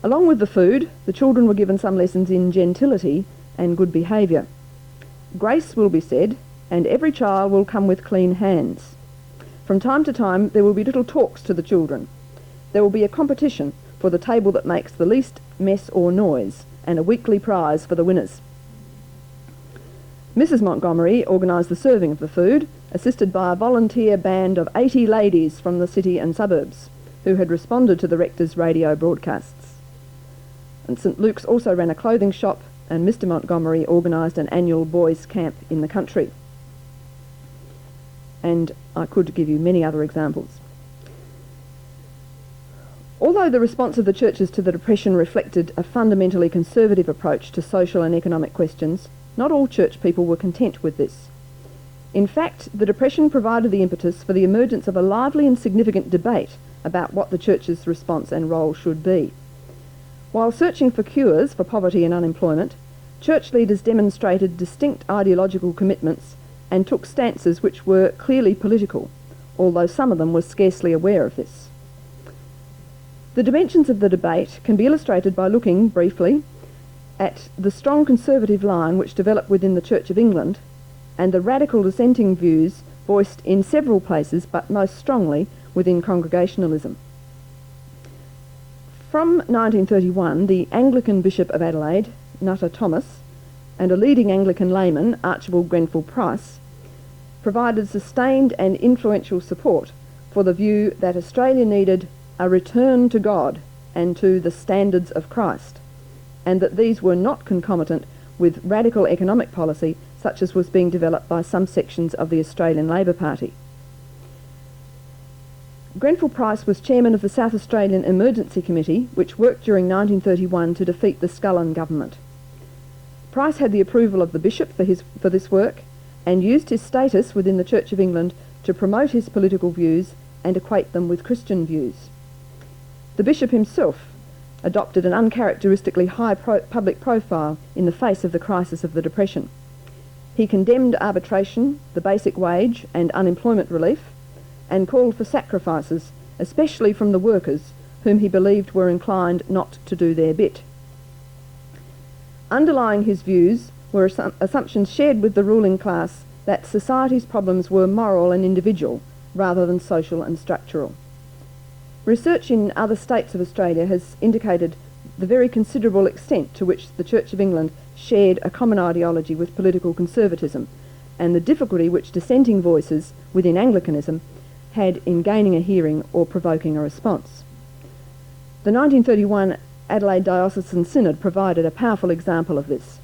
Along with the food, the children were given some lessons in gentility and good behaviour. Grace will be said, and every child will come with clean hands. From time to time there will be little talks to the children. There will be a competition for the table that makes the least mess or noise, and a weekly prize for the winners. Mrs. Montgomery organised the serving of the food, assisted by a volunteer band of 80 ladies from the city and suburbs, who had responded to the rector's radio broadcasts. And St Luke's also ran a clothing shop, and Mr. Montgomery organised an annual boys' camp in the country. And I could give you many other examples. Although the response of the churches to the Depression reflected a fundamentally conservative approach to social and economic questions, not all church people were content with this. In fact, the Depression provided the impetus for the emergence of a lively and significant debate about what the church's response and role should be. While searching for cures for poverty and unemployment, church leaders demonstrated distinct ideological commitments and took stances which were clearly political, although some of them were scarcely aware of this. The dimensions of the debate can be illustrated by looking briefly at the strong conservative line which developed within the Church of England and the radical dissenting views voiced in several places, but most strongly within Congregationalism. From 1931, the Anglican Bishop of Adelaide, Nutter Thomas, and a leading Anglican layman, Archibald Grenfell Price, provided sustained and influential support for the view that Australia needed a return to God and to the standards of Christ, and that these were not concomitant with radical economic policy such as was being developed by some sections of the Australian Labor Party. Grenfell Price was chairman of the South Australian Emergency Committee, which worked during 1931 to defeat the Scullin government. Price had the approval of the bishop for this work and used his status within the Church of England to promote his political views and equate them with Christian views. The bishop himself adopted an uncharacteristically high public profile in the face of the crisis of the Depression. He condemned arbitration, the basic wage and unemployment relief, and called for sacrifices, especially from the workers, whom he believed were inclined not to do their bit. Underlying his views were assumptions shared with the ruling class that society's problems were moral and individual, rather than social and structural. Research in other states of Australia has indicated the very considerable extent to which the Church of England shared a common ideology with political conservatism, and the difficulty which dissenting voices within Anglicanism had in gaining a hearing or provoking a response. The 1931 Adelaide Diocesan Synod provided a powerful example of this.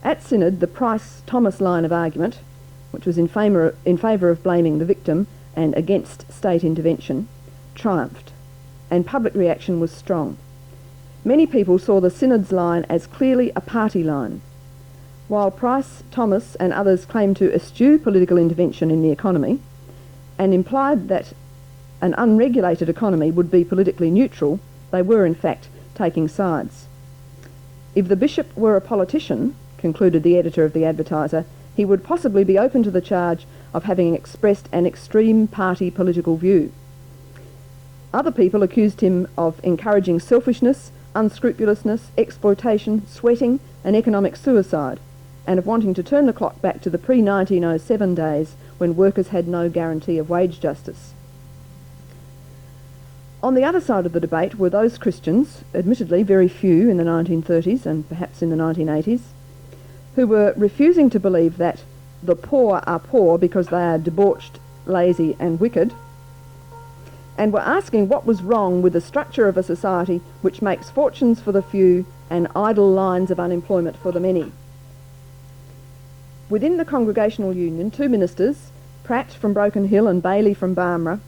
At Synod, the Price-Thomas line of argument, which was in favour of blaming the victim and against state intervention, triumphed, and public reaction was strong. Many people saw the Synod's line as clearly a party line. While Price, Thomas and others claimed to eschew political intervention in the economy and implied that an unregulated economy would be politically neutral, they were in fact taking sides. If the bishop were a politician, concluded the editor of the Advertiser, he would possibly be open to the charge of having expressed an extreme party political view. Other people accused him of encouraging selfishness, unscrupulousness, exploitation, sweating and economic suicide, and of wanting to turn the clock back to the pre-1907 days when workers had no guarantee of wage justice. On the other side of the debate were those Christians, admittedly very few in the 1930s and perhaps in the 1980s, who were refusing to believe that the poor are poor because they are debauched, lazy and wicked, and were asking what was wrong with the structure of a society which makes fortunes for the few and idle lines of unemployment for the many. Within the Congregational Union, two ministers, Pratt from Broken Hill and Bailey from Barmera,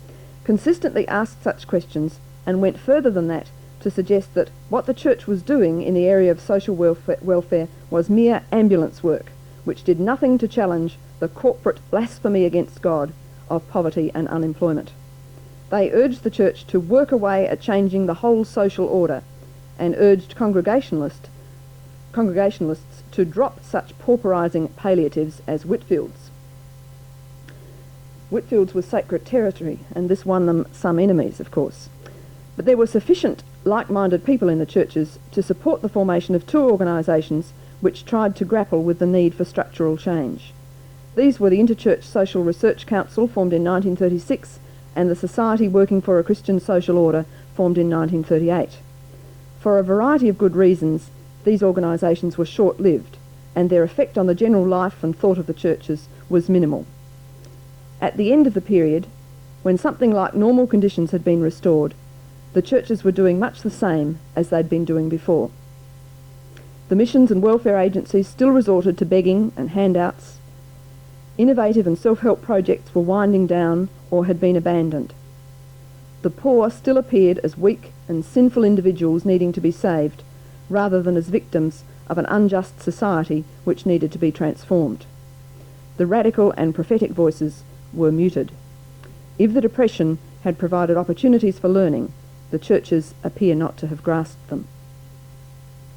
consistently asked such questions and went further than that to suggest that what the Church was doing in the area of social welfare was mere ambulance work, which did nothing to challenge the corporate blasphemy against God of poverty and unemployment. They urged the Church to work away at changing the whole social order and urged Congregationalists to drop such pauperising palliatives as Whitfield's. Whitfield's was sacred territory, and this won them some enemies, of course. But there were sufficient like-minded people in the churches to support the formation of two organisations which tried to grapple with the need for structural change. These were the Interchurch Social Research Council, formed in 1936, and the Society Working for a Christian Social Order, formed in 1938. For a variety of good reasons, these organisations were short-lived, and their effect on the general life and thought of the churches was minimal. At the end of the period, when something like normal conditions had been restored, the churches were doing much the same as they'd been doing before. The missions and welfare agencies still resorted to begging and handouts. Innovative and self-help projects were winding down or had been abandoned. The poor still appeared as weak and sinful individuals needing to be saved, rather than as victims of an unjust society which needed to be transformed. The radical and prophetic voices were muted. If the Depression had provided opportunities for learning, the churches appear not to have grasped them.